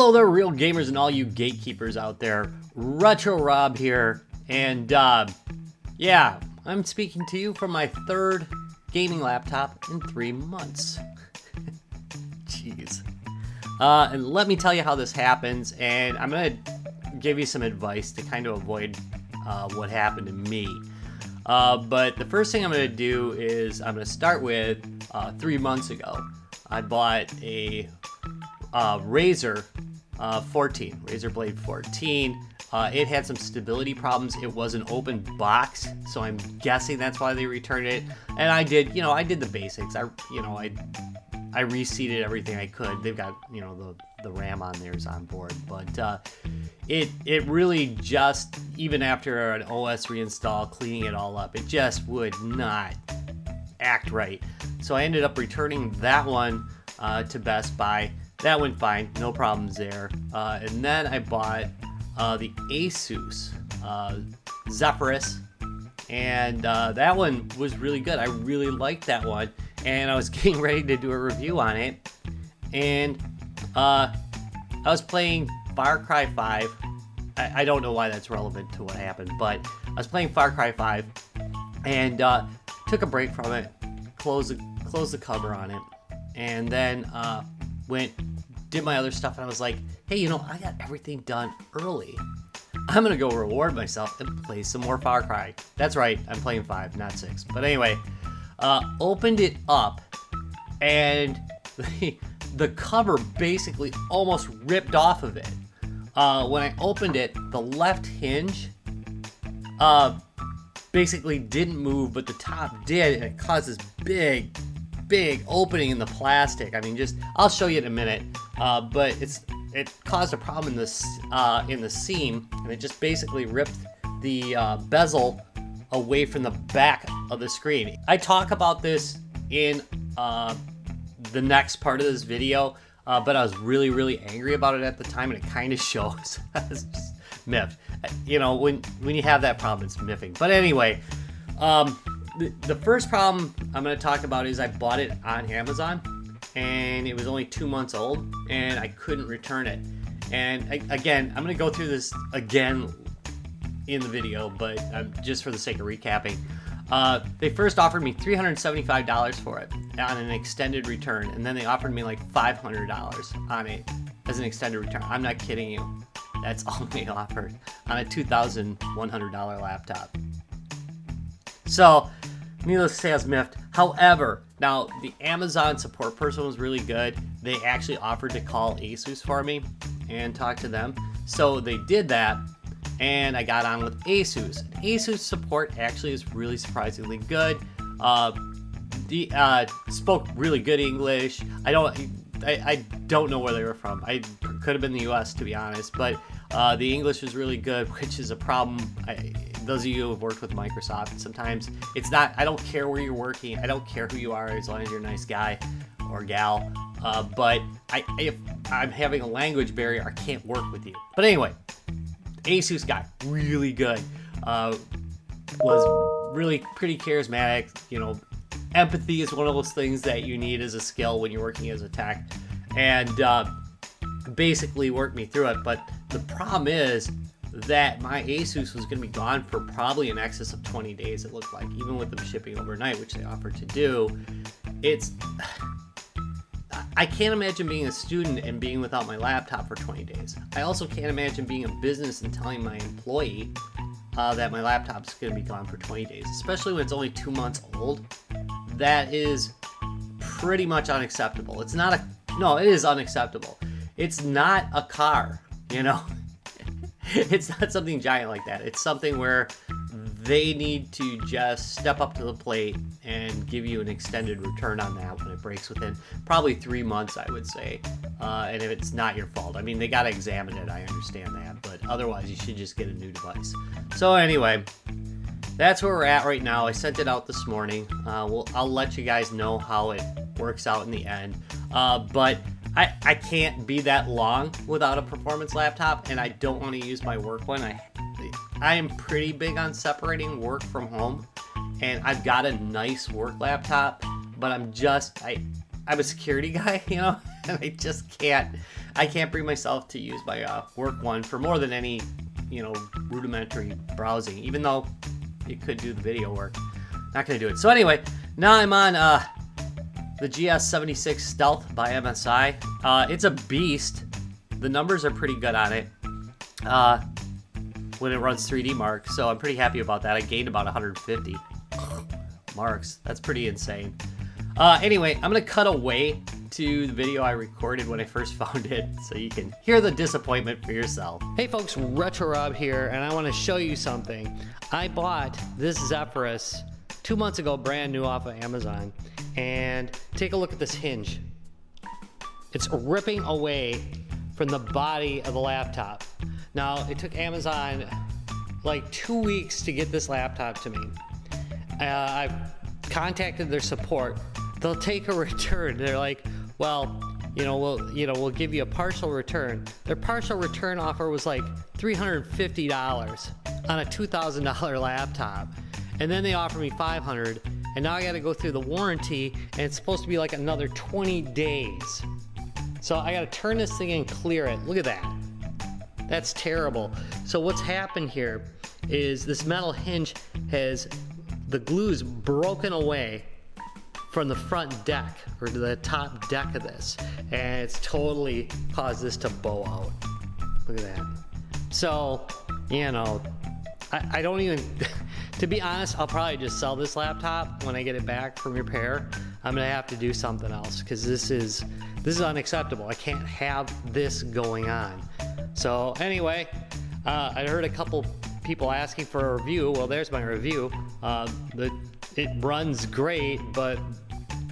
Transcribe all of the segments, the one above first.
Hello there, real gamers and all you gatekeepers out there. Retro Rob here, and yeah, I'm speaking to you from my third gaming laptop in 3 months. Jeez. And let me tell you how this happens, and I'm gonna give you some advice to kind of avoid what happened to me. But the first thing I'm gonna do is I'm gonna start with 3 months ago. I bought a Razer Blade 14. It had some stability problems. It was an open box, so I'm guessing that's why they returned it. And I did the basics. I reseated everything I could. They've got, the RAM on there is on board, but it really just, even after an OS reinstall, cleaning it all up, it just would not act right. So I ended up returning that one to Best Buy. That went fine, no problems there. And then I bought the Asus Zephyrus, and that one was really good. I really liked that one, and I was getting ready to do a review on it, and I was playing Far Cry 5. I don't know why that's relevant to what happened, but I was playing Far Cry 5, and took a break from it, closed the cover on it, and then did my other stuff, and I was like, hey, I got everything done early. I'm gonna go reward myself and play some more Far Cry. That's right, I'm playing 5, not 6. But anyway, opened it up, and the cover basically almost ripped off of it. When I opened it, the left hinge basically didn't move, but the top did, and it caused this big opening in the plastic. I mean, I'll show you in a minute, but it caused a problem in the seam, and it just basically ripped the bezel away from the back of the screen. I talk about this in the next part of this video, but I was really angry about it at the time, and it kind of shows. It's just miffed. When you have that problem, it's miffing. But anyway, the first problem I'm going to talk about is I bought it on Amazon, and it was only 2 months old, and I couldn't return it. And again, I'm going to go through this again in the video, but just for the sake of recapping, they first offered me $375 for it on an extended return, and then they offered me like $500 on it as an extended return. I'm not kidding you. That's all they offered on a $2,100 laptop. So, needless to say, I was miffed. However, now the Amazon support person was really good. They actually offered to call Asus for me and talk to them. So they did that, and I got on with Asus. Asus support actually is really surprisingly good. Spoke really good English. I don't know where they were from. I could have been the US, to be honest, but the English was really good, which is a problem. Those of you who have worked with Microsoft, sometimes it's not, I don't care where you're working, I don't care who you are, as long as you're a nice guy or gal, but if I'm having a language barrier, I can't work with you. But anyway, Asus guy, really good, was really pretty charismatic. Empathy is one of those things that you need as a skill when you're working as a tech, and basically worked me through it. But the problem is that my Asus was going to be gone for probably in excess of 20 days, it looked like, even with them shipping overnight, which they offered to do. I can't imagine being a student and being without my laptop for 20 days. I also can't imagine being a business and telling my employee that my laptop's going to be gone for 20 days, especially when it's only 2 months old. That is pretty much unacceptable. It is unacceptable. It's not a car, It's not something giant like that. It's something where they need to just step up to the plate and give you an extended return on that when it breaks within probably 3 months, I would say. And if it's not your fault, I mean, they got to examine it. I understand that, but otherwise you should just get a new device. So anyway, that's where we're at right now. I sent it out this morning. I'll let you guys know how it works out in the end. But I can't be that long without a performance laptop, and I don't want to use my work one. I am pretty big on separating work from home, and I've got a nice work laptop, but I'm a security guy, you know, and I can't bring myself to use my work one for more than any, you know, rudimentary browsing, even though it could do the video work. Not gonna do it. So anyway, now I'm on the GS76 Stealth by MSI. It's a beast. The numbers are pretty good on it when it runs 3D Mark, so I'm pretty happy about that. I gained about 150 marks. That's pretty insane. Anyway, I'm gonna cut away to the video I recorded when I first found it so you can hear the disappointment for yourself. Hey folks, Retro Rob here, and I want to show you something. I bought this Zephyrus 2 months ago, brand new off of Amazon, and take a look at this hinge. It's ripping away from the body of the laptop. Now, it took Amazon like 2 weeks to get this laptop to me. I've contacted their support. They'll take a return. They're like, well, we'll give you a partial return. Their partial return offer was like $350 on a $2,000 laptop. And then they offered me $500, and now I gotta go through the warranty, and it's supposed to be like another 20 days. So I gotta turn this thing and clear it. Look at that. That's terrible. So what's happened here is this metal hinge the glue's broken away from the front deck, or the top deck of this, and it's totally caused this to bow out. Look at that. So, you know, I don't even, to be honest, I'll probably just sell this laptop when I get it back from repair. I'm gonna have to do something else, because this is unacceptable. I can't have this going on. So anyway, I heard a couple people asking for a review. Well, there's my review. It runs great, but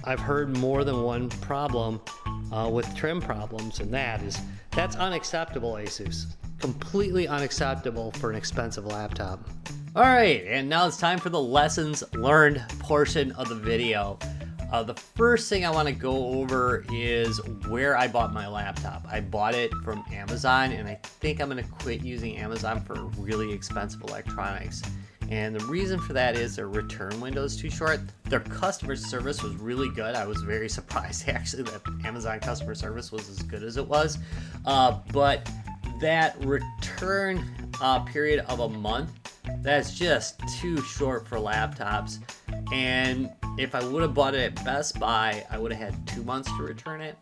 I've heard more than one problem with trim problems, and that's unacceptable, Asus. Completely unacceptable for an expensive laptop. All right, and now it's time for the lessons learned portion of the video. The first thing I want to go over is where I bought my laptop. I bought it from Amazon, and I think I'm going to quit using Amazon for really expensive electronics. And the reason for that is their return window is too short. Their customer service was really good. I was very surprised actually that Amazon customer service was as good as it was. But that return period of a month, that's just too short for laptops. And if I would have bought it at Best Buy, I would have had 2 months to return it.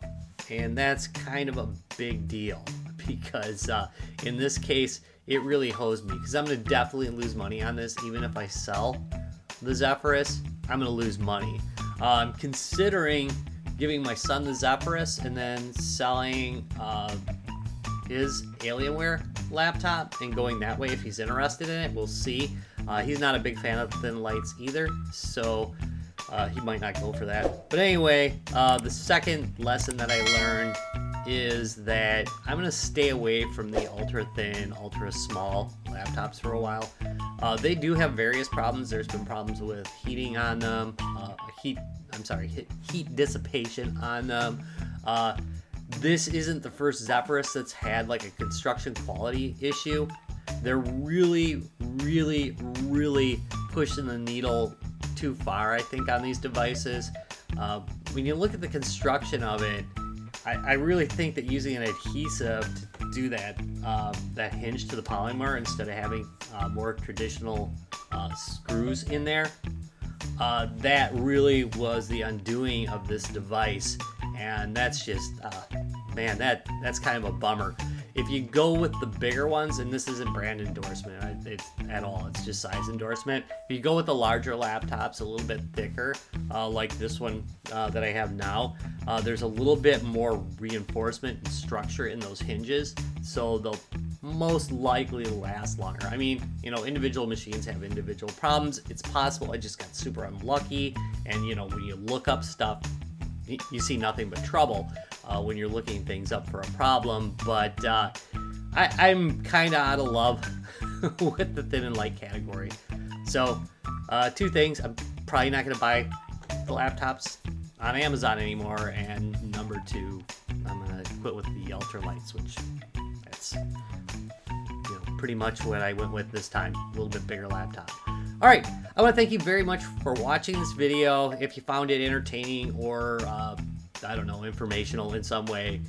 And that's kind of a big deal, because in this case, it really hosed me, because I'm going to definitely lose money on this. Even if I sell the Zephyrus, I'm going to lose money. I'm considering giving my son the Zephyrus and then selling his Alienware laptop and going that way if he's interested in it. We'll see. He's not a big fan of thin lights either, so he might not go for that. But anyway, the second lesson that I learned is that I'm going to stay away from the ultra thin, ultra small laptops for a while. They do have various problems. There's been problems with heating on them, heat dissipation on them. This isn't the first Zephyrus that's had like a construction quality issue. They're really, really, really pushing the needle too far, I think, on these devices. When you look at the construction of it, I really think that using an adhesive to do that hinge to the polymer instead of having more traditional screws in there, that really was the undoing of this device. And that's just, man, that's kind of a bummer. If you go with the bigger ones, and this isn't brand endorsement at all, it's just size endorsement. If you go with the larger laptops, a little bit thicker, like this one that I have now, there's a little bit more reinforcement and structure in those hinges, so they'll most likely last longer. I mean, you know, individual machines have individual problems. It's possible I just got super unlucky, and you know, when you look up stuff, you see nothing but trouble when you're looking things up for a problem. But I'm kind of out of love with the thin and light category. So two things: I'm probably not going to buy the laptops on Amazon anymore, and number two, I'm going to quit with the ultralights, which that's pretty much what I went with this time. A little bit bigger laptop. All right, I want to thank you very much for watching this video. If you found it entertaining or I don't know, informational in some way,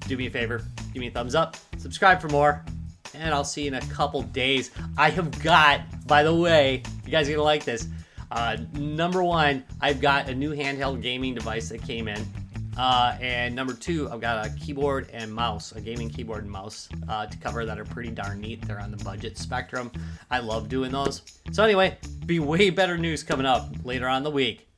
do me a favor, give me a thumbs up, subscribe for more, and I'll see you in a couple days. I have got, by the way, you guys are gonna like this. Number one, I've got a new handheld gaming device that came in. And number two, I've got a keyboard and mouse, a gaming keyboard and mouse to cover that are pretty darn neat. They're on the budget spectrum. I love doing those. So anyway, be way better news coming up later on in the week.